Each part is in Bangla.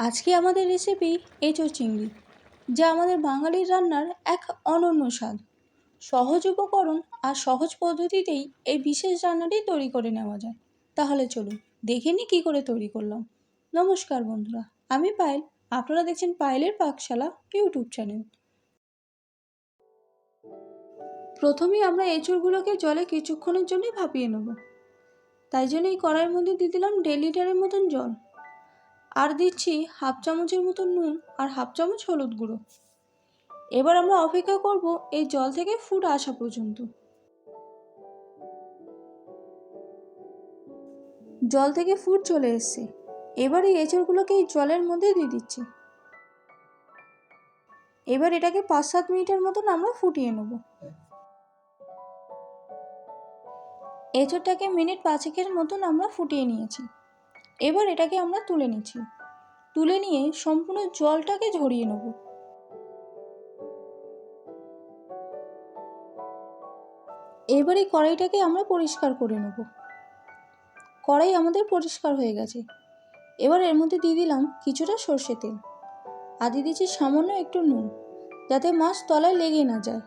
আজকে আমাদের রেসিপি এঁচোড় চিংড়ি, যা আমাদের বাঙালির রান্নার এক অনন্য স্বাদ। সহজ উপকরণ আর সহজ পদ্ধতিতেই এই বিশেষ রান্নাটি তৈরি করে নেওয়া যায়। তাহলে চলুন দেখে নিই কী করে তৈরি করলাম। নমস্কার বন্ধুরা, আমি পায়েল। আপনারা দেখছেন পায়েলের পাকশালা ইউটিউব চ্যানেল। প্রথমেই আমরা এঁচোড়গুলোকে জলে কিছুক্ষণের জন্য ভাপিয়ে নেব। তাই জন্য এই কড়াইয়ের মধ্যে দিয়ে দিলাম 1.5 লিটারের মতন জল, আর দিচ্ছি হাফ চামচের মতন নুন আর হাফ চামচ হলুদ গুঁড়ো। এবার আমরা অপেক্ষা করব এই জল থেকে ফুট আসা পর্যন্ত। জল থেকে ফুট চলে এসছে। এবার এই এঁচোড়গুলোকে এই জলের মধ্যে দিয়ে দিচ্ছি। এবার এটাকে 5-7 মিনিটের মতন আমরা ফুটিয়ে নেব। এঁচোড়টাকে মিনিট 5-6 মতন আমরা ফুটিয়ে নিয়েছি। এবার এটাকে আমরা তুলে নিচ্ছি। তুলে নিয়ে সম্পূর্ণ জলটাকে ঝরিয়ে নেব। এবার এই কড়াইটাকে আমরা পরিষ্কার করে নেব। কড়াই আমাদের পরিষ্কার হয়ে গেছে। এবার এর মধ্যে দিয়ে দিলাম কিছুটা সর্ষে তেল, আর দিয়ে দিচ্ছি সামান্য একটু নুন, যাতে মাছ তলায় লেগে না যায়।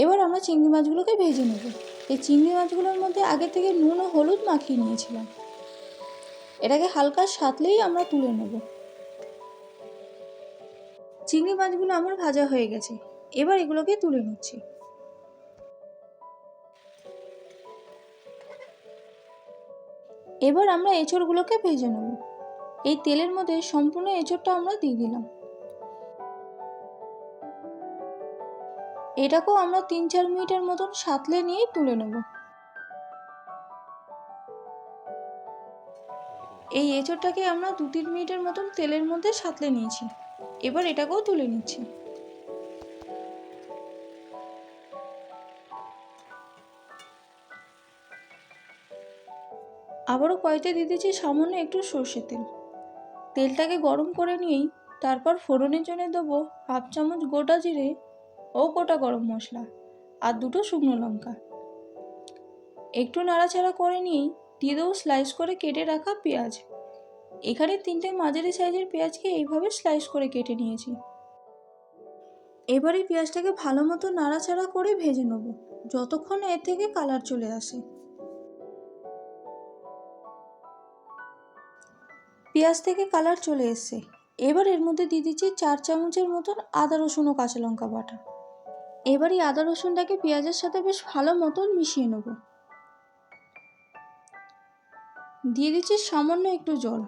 এবার আমরা চিংড়ি মাছগুলোকে ভেজে নেব। এই চিংড়ি মাছগুলোর মধ্যে আগে থেকে নুন ও হলুদ মাখিয়ে নিয়েছিলাম। এটাকে হালকা সাঁতলেই আমরা তুলে নেব। চিংড়ি মাছগুলো আমার ভাজা হয়ে গেছে। এবার এগুলোকে তুলে নিচ্ছি। এবার আমরা এঁচোড়গুলোকে ভেজে নেব। এই তেলের মধ্যে সম্পূর্ণ এঁচোড়টা আমরা দিয়ে দিলাম। এটাকেও আমরা 3-4 মিনিটের মতন সাঁতলে নিয়ে তুলে নেব। এই এঁচোড়টাকে আমরা 2-3 মিনিটের মতন তেলের মধ্যে সাঁতলে নিয়েছি। এবার এটাকেও তুলে নিচ্ছি। আবারও কড়াইতে দিয়ে দিচ্ছি সামান্য একটু সর্ষের তেল। তেলটাকে গরম করে নিয়েই তারপর ফোড়নের জন্য দেবো হাফ চামচ গোটা জিরে ও গোটা গরম মশলা আর 2টো শুকনো লঙ্কা। একটু নাড়াচাড়া করে নিয়েই দিয়ে দেবো স্লাইস করে কেটে রাখা পেঁয়াজ। এখানে 3টে মাঝারি সাইজের পেঁয়াজকে এইভাবে স্লাইস করে কেটে নিয়েছি। এবারে পেঁয়াজটাকে ভালো মতো নাড়াচাড়া করে ভেজে নেব, যতক্ষণ এর থেকে কালার চলে আসে। পেঁয়াজ থেকে কালার চলে এসছে। এবার এর মধ্যে দিয়ে দিচ্ছি 4 চামচের মতন আদা রসুন ও কাঁচা লঙ্কা বাটা। এবার এই আদা রসুনটাকে পেঁয়াজের সাথে বেশ ভালো মতন মিশিয়ে নেব। দিয়ে দিচ্ছি সামান্য একটু জল।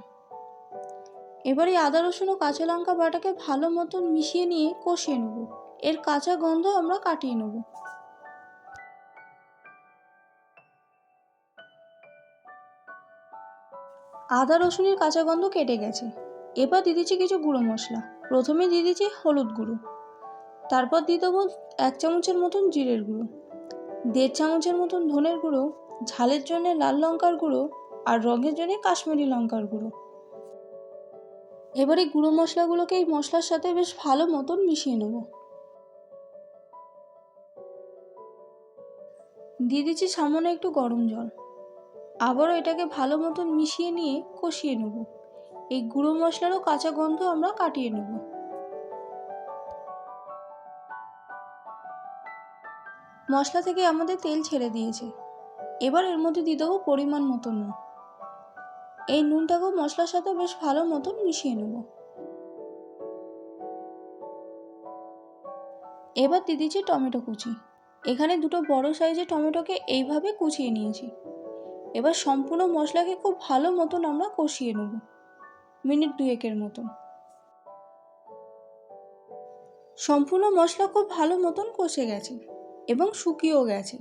এবার এই আদা রসুন ও কাঁচা লঙ্কা বাটাকে ভালো মতন মিশিয়ে নিয়ে কষিয়ে নেব। এর কাঁচা গন্ধ আমরা কাটিয়ে নেব। আদা রসুনের কাঁচা গন্ধ কেটে গেছে। এবার দিয়ে দিচ্ছি কিছু গুঁড়ো মশলা। প্রথমে দিয়ে দিচ্ছি হলুদ গুঁড়ো, তারপর দিয়ে দেবো 1 চামচের মতন জিরের গুঁড়ো, 1.5 চামচের মতন ধনের গুঁড়ো, ঝালের জন্য লাল লঙ্কার গুঁড়ো আর রঙের জন্য কাশ্মীরি লঙ্কার গুঁড়ো। এবার এই গুঁড়ো মশলাগুলোকে এই মশলার সাথে বেশ ভালো মতন মিশিয়ে নেব। দিয়ে দিচ্ছি সামান্য একটু গরম জল। আবারও এটাকে ভালো মতন মিশিয়ে নিয়ে কষিয়ে নেব। এই গুঁড়ো মশলারও কাঁচা গন্ধ আমরা কাটিয়ে নেব। মশলা থেকে আমাদের তেল ছেড়ে দিয়েছে। এবার এর মধ্যে দিয়ে দেবো পরিমাণ মতো নুন। এই নুনটাকেও মশলার সাথে বেশ ভালো মতন মিশিয়ে নেব। এবার দিয়ে দিচ্ছি টমেটো কুচি। এখানে 2টো বড় সাইজের টমেটোকে এইভাবে কুচিয়ে নিয়েছি। এবার সম্পূর্ণ মশলাকে খুব ভালো মতন আমরা কষিয়ে নেব, মিনিট 2-এর মতন। সম্পূর্ণ মশলা খুব ভালো মতন কষে গেছে এবং শুকিয়েও গেছে।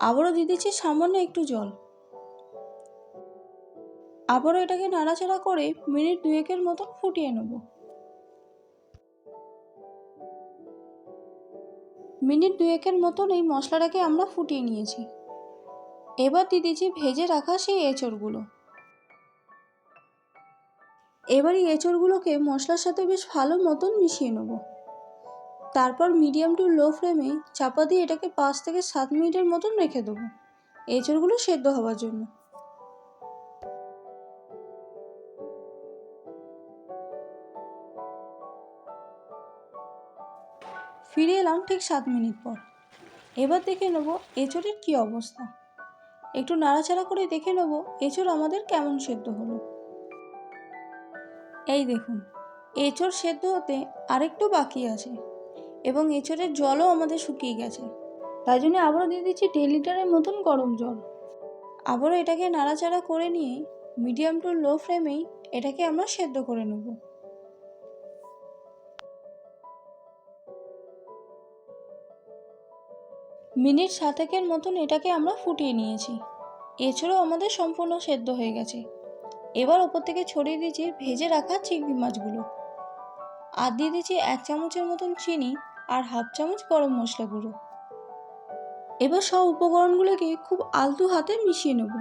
আবারও দিয়ে দিচ্ছি সামান্য একটু জল। আবারও এটাকে নাড়াচাড়া করে মিনিট 2-এর মতন ফুটিয়ে নেব। মিনিট 2-এর মতন এই মশলাটাকে আমরা ফুটিয়ে নিয়েছি। এবার দিয়ে দিচ্ছি ভেজে রাখা সেই এঁচোড়গুলো। এবার এই এঁচোড়গুলোকে মশলার সাথে বেশ ভালো মতন মিশিয়ে নেব। তারপর মিডিয়াম টু লো ফ্লেমে চাপা দিয়ে এটাকে 5-7 মিনিটের মতন রেখে দেবো এঁচোড়গুলো সেদ্ধ হওয়ার জন্য। ফিরে এলাম ঠিক 7 মিনিট পর। এবার দেখে নেব এঁচোড়ের কী অবস্থা। একটু নাড়াচাড়া করে দেখে নেব এঁচোড় আমাদের কেমন সেদ্ধ হলো। এই দেখুন, এঁচোড় সেদ্ধ হতে আরেকটু বাকি আছে এবং এঁচোড়ের জলও আমাদের শুকিয়ে গেছে। তাই জন্য আবারও দিয়ে দিচ্ছি 1.5 লিটারের মতন গরম জল। আবারও এটাকে নাড়াচাড়া করে নিয়ে মিডিয়াম টু লো ফ্লেমেই এটাকে আমরা সেদ্ধ করে নেব। মিনিট 7-এর মতন এটাকে আমরা ফুটিয়ে নিয়েছি। এছাড়াও আমাদের সম্পূর্ণ সেদ্ধ হয়ে গেছে। এবার ওপর থেকে ছড়িয়ে দিয়েছি ভেজে রাখা চিংড়ি মাছগুলো, আর দিয়ে দিচ্ছি 1 চামচের মতন চিনি আর 1/2 চামচ গরম মশলা গুঁড়ো। এবার সব উপকরণগুলোকে খুব আলতো হাতে মিশিয়ে নেব।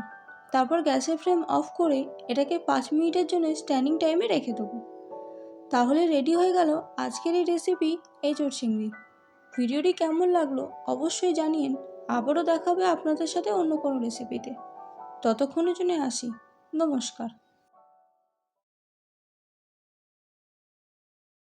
তারপর গ্যাসের ফ্লেম অফ করে এটাকে 5 মিনিটের জন্য স্ট্যান্ডিং টাইমে রেখে দেবো। তাহলে রেডি হয়ে গেল আজকের এই রেসিপি এঁচোড় চিংড়ি। ভিডিওটি কেমন লাগলো অবশ্যই জানিয়েন। আবারও দেখা হবে আপনাদের সাথে অন্য কোনো রেসিপিতে। ততক্ষণের জন্য আসি, নমস্কার।